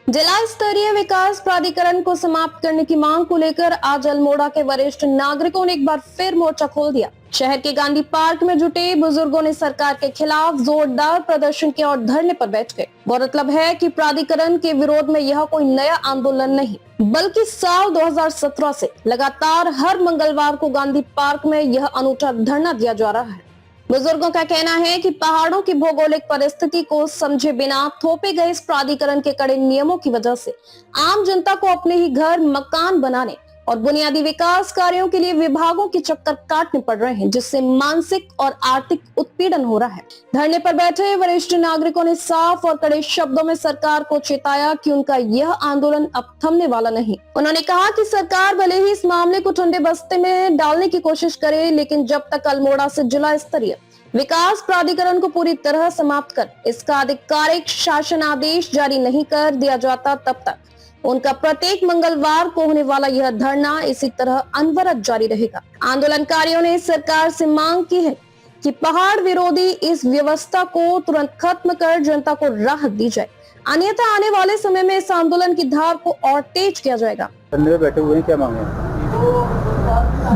जिला स्तरीय विकास प्राधिकरण को समाप्त करने की मांग को लेकर आज अल्मोड़ा के वरिष्ठ नागरिकों ने एक बार फिर मोर्चा खोल दिया। शहर के गांधी पार्क में जुटे बुजुर्गों ने सरकार के खिलाफ जोरदार प्रदर्शन किया और धरने पर बैठ गए। गौरतलब है कि प्राधिकरण के विरोध में यह कोई नया आंदोलन नहीं, बल्कि साल 2017 से लगातार हर मंगलवार को गांधी पार्क में यह अनूठा धरना दिया जा रहा है। बुजुर्गों का कहना है कि पहाड़ों की भौगोलिक परिस्थिति को समझे बिना थोपे गए इस प्राधिकरण के कड़े नियमों की वजह से आम जनता को अपने ही घर मकान बनाने और बुनियादी विकास कार्यों के लिए विभागों के चक्कर काटने पड़ रहे हैं, जिससे मानसिक और आर्थिक उत्पीड़न हो रहा है। धरने पर बैठे वरिष्ठ नागरिकों ने साफ और कड़े शब्दों में सरकार को चेताया कि उनका यह आंदोलन अब थमने वाला नहीं। उन्होंने कहा कि सरकार भले ही इस मामले को ठंडे बस्ते में डालने की कोशिश करे, लेकिन जब तक अल्मोड़ा से जिला स्तरीय विकास प्राधिकरण को पूरी तरह समाप्त कर इसका आधिकारिक शासन आदेश जारी नहीं कर दिया जाता, तब तक उनका प्रत्येक मंगलवार को होने वाला यह धरना इसी तरह अनवरत जारी रहेगा। आंदोलनकारियों ने सरकार से मांग की है कि पहाड़ विरोधी इस व्यवस्था को तुरंत खत्म कर जनता को राहत दी जाए, अन्यथा आने वाले समय में इस आंदोलन की धार को और तेज किया जाएगा। बैठे हुए हैं, क्या मांगे?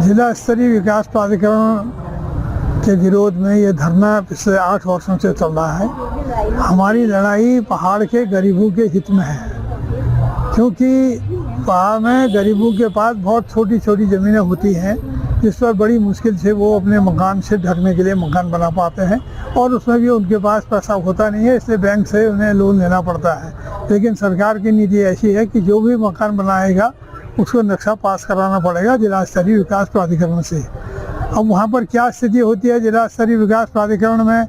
जिला स्तरीय विकास प्राधिकरण के विरोध में ये धरना पिछले 8 वर्षों से चल रहा है। हमारी लड़ाई पहाड़ के गरीबों के हित में है, क्योंकि पहाड़ में गरीबों के पास बहुत छोटी छोटी ज़मीनें होती हैं, जिस पर बड़ी मुश्किल से वो अपने मकान से ढकने के लिए मकान बना पाते हैं, और उसमें भी उनके पास पैसा होता नहीं है, इसलिए बैंक से उन्हें लोन लेना पड़ता है। लेकिन सरकार की नीति ऐसी है कि जो भी मकान बनाएगा उसको नक्शा पास कराना पड़ेगा जिला स्तरीय विकास प्राधिकरण से। अब वहाँ पर क्या स्थिति होती है जिला स्तरीय विकास प्राधिकरण में,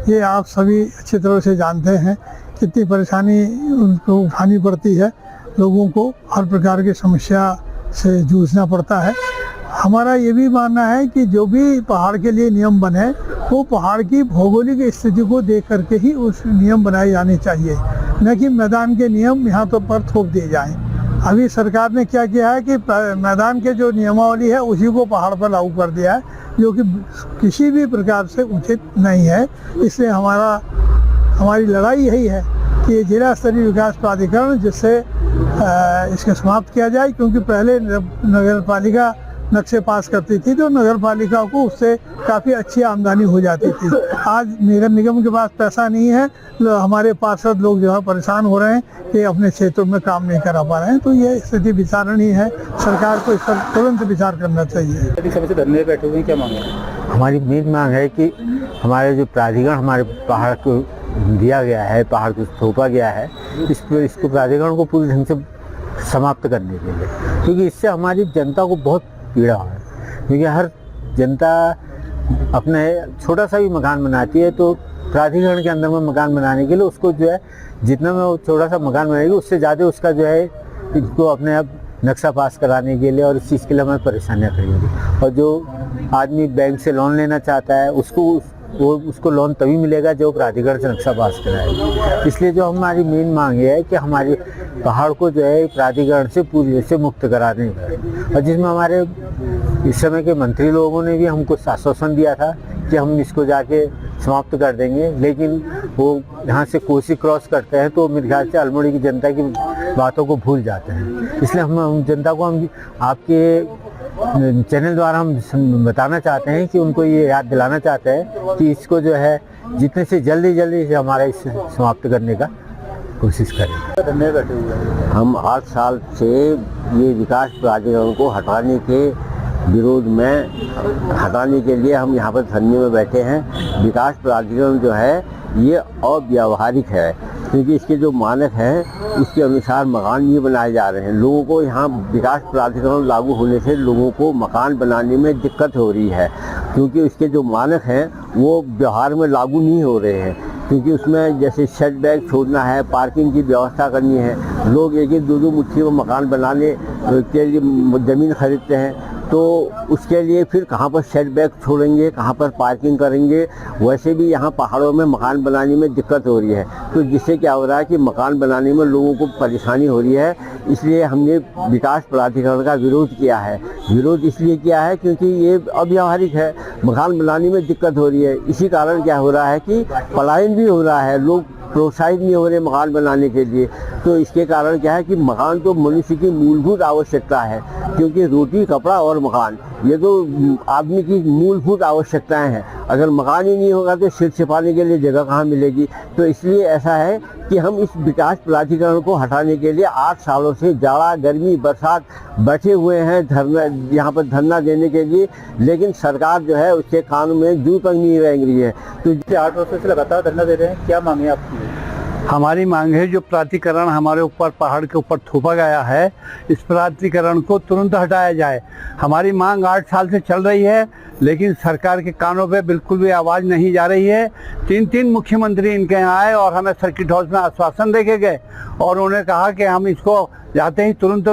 ये आप सभी अच्छी तरह से जानते हैं। कितनी परेशानी उनको उठानी पड़ती है, लोगों को हर प्रकार की समस्या से जूझना पड़ता है। हमारा ये भी मानना है कि जो भी पहाड़ के लिए नियम बने वो पहाड़ की भौगोलिक स्थिति को देख करके ही उस नियम बनाए जाने चाहिए, न कि मैदान के नियम यहाँ तो पर थोप दिए जाएं। अभी सरकार ने क्या किया है कि मैदान के जो नियमावली है उसी को पहाड़ पर लागू कर दिया है, जो कि किसी भी प्रकार से उचित नहीं है। इसलिए हमारी लड़ाई यही है कि जिला स्तरीय विकास प्राधिकरण जिससे इसको समाप्त किया जाए, क्योंकि पहले नगर पालिका नक्शे पास करती थी तो नगर पालिका को उससे काफ़ी अच्छी आमदनी हो जाती थी। आज नगर निगम के पास पैसा नहीं है, हमारे पार्षद लोग जो है परेशान हो रहे हैं कि अपने क्षेत्रों में काम नहीं करा पा रहे हैं। तो ये स्थिति विचारणीय है, सरकार को इस पर तुरंत विचार करना चाहिए। समय से धरने बैठे हुए हैं, क्या मांगे? हमारी मेन मांग है कि हमारे जो प्राधिकरण हमारे पहाड़ को दिया गया है, पहाड़ को थोपा गया है, इसको प्राधिकरण को पूरी ढंग से समाप्त करने के लिए, क्योंकि इससे हमारी जनता को बहुत पीड़ा है। क्योंकि हर जनता अपने छोटा सा भी मकान बनाती है तो प्राधिकरण के अंदर में मकान बनाने के लिए उसको जो है जितना में वो छोटा सा मकान बनाएगी उससे ज़्यादा उसका जो है इसको अपने आप नक्शा पास कराने के लिए और इस चीज़ के लिए हमें परेशानियाँ खड़ी होगी। और जो आदमी बैंक से लोन लेना चाहता है उसको लोन तभी मिलेगा जो प्राधिकरण से नक्शा पास कराएगा। इसलिए जो हमारी मेन मांग है कि हमारे पहाड़ को जो है प्राधिकरण से पूरी से मुक्त कराने का, और जिसमें हमारे इस समय के मंत्री लोगों ने भी हमको आश्वासन दिया था कि हम इसको जाके समाप्त कर देंगे, लेकिन वो यहाँ से कोसी क्रॉस करते हैं तो मेरे ख्याल से अल्मोड़ा की जनता की बातों को भूल जाते हैं। इसलिए हम जनता को हम आपके चैनल द्वारा हम बताना चाहते हैं कि उनको ये याद दिलाना चाहते हैं कि इसको जो है जितने से जल्दी से हमारा इसे समाप्त करने का कोशिश करें। धरने बैठे हुए हैं। हम 8 साल से ये विकास प्राधिकरण को हटाने के विरोध में हटाने के लिए हम यहाँ पर धरने में बैठे हैं। विकास प्राधिकरण जो है ये अव्यावहारिक है, क्योंकि इसके जो मानक हैं उसके अनुसार मकान ये बनाए जा रहे हैं। लोगों को यहाँ विकास प्राधिकरण लागू होने से लोगों को मकान बनाने में दिक्कत हो रही है, क्योंकि उसके जो मानक हैं वो व्यवहार में लागू नहीं हो रहे हैं। क्योंकि उसमें जैसे शेड बैग छोड़ना है, पार्किंग की व्यवस्था करनी है, लोग 1-1, 2-2 मुट्ठी में मकान बनाने के लिए ज़मीन खरीदते हैं, तो उसके लिए फिर कहाँ पर शेड बैग छोड़ेंगे, कहाँ पर पार्किंग करेंगे। वैसे भी यहाँ पहाड़ों में मकान बनाने में दिक्कत हो रही है, तो जिससे क्या हो रहा है कि मकान बनाने में लोगों को परेशानी हो रही है। इसलिए हमने विकास प्राधिकरण का विरोध किया है। विरोध इसलिए किया है क्योंकि ये अव्यावहारिक है, मकान बनाने में दिक्कत हो रही है। इसी कारण क्या हो रहा है कि पलायन भी हो रहा है, लोग प्रोत्साहित नहीं हो रहे मकान बनाने के लिए। तो इसके कारण क्या है कि मकान तो मनुष्य की मूलभूत आवश्यकता है, क्योंकि रोटी, कपड़ा और मकान ये तो आदमी की मूलभूत आवश्यकताएं हैं। अगर मकान ही नहीं होगा तो सिर छिपाने के लिए जगह कहाँ मिलेगी। तो इसलिए ऐसा है कि हम इस विकास प्राधिकरण को हटाने के लिए 8 सालों से जाड़ा, गर्मी, बरसात बैठे हुए हैं धरना, यहाँ पर धरना देने के लिए, लेकिन सरकार जो है उसके कान में जू तक नहीं रेंग रही है। तो 8 वर्षों से लगातार धरना दे रहे हैं, क्या मांगे आपकी? हमारी मांग है जो प्राधिकरण हमारे ऊपर पहाड़ के ऊपर थोपा गया है, इस प्राधिकरण को तुरंत हटाया जाए। हमारी मांग 8 साल से चल रही है, लेकिन सरकार के कानों पे बिल्कुल भी आवाज़ नहीं जा रही है। 3 मुख्यमंत्री इनके यहाँ आए और हमें सर्किट हाउस में आश्वासन देके गए और उन्होंने कहा कि हम इसको जाते ही तुरंत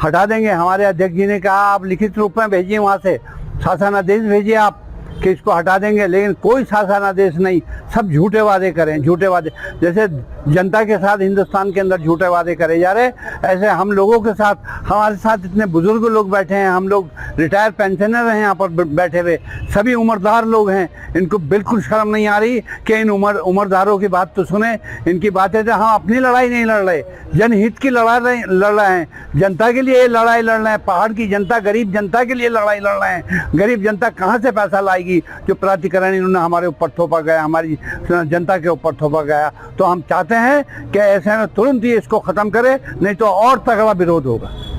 हटा देंगे। हमारे अध्यक्ष जी ने कहा आप लिखित रूप में भेजिए, वहाँ से शासनादेश भेजिए आप कि इसको हटा देंगे, लेकिन कोई शासनादेश नहीं, सब झूठे वादे करें, झूठे वादे। जैसे जनता के साथ हिंदुस्तान के अंदर झूठे वादे करे जा रहे, ऐसे हम लोगों के साथ, हमारे साथ इतने बुजुर्ग लोग बैठे हैं, हम लोग रिटायर पेंशनर हैं यहाँ पर बैठे हुए, सभी उम्रदार लोग हैं, इनको बिल्कुल शर्म नहीं आ रही कि इन उम्रदारों की बात तो सुने। इनकी बातें तो हम अपनी लड़ाई नहीं लड़ रहे, जनहित की लड़ाई लड़ रहे हैं, जनता के लिए लड़ाई लड़ रहे हैं। पहाड़ की जनता, गरीब जनता के लिए लड़ाई लड़ रहे हैं। गरीब जनता कहाँ से पैसा लाएगी जो प्राधिकरण इन्होंने हमारे ऊपर थोपा गया, हमारी जनता के ऊपर थोपा गया। तो हम चाहते हैं कि ऐसे में तुरंत ही इसको खत्म करे, नहीं तो और तगड़ा विरोध होगा।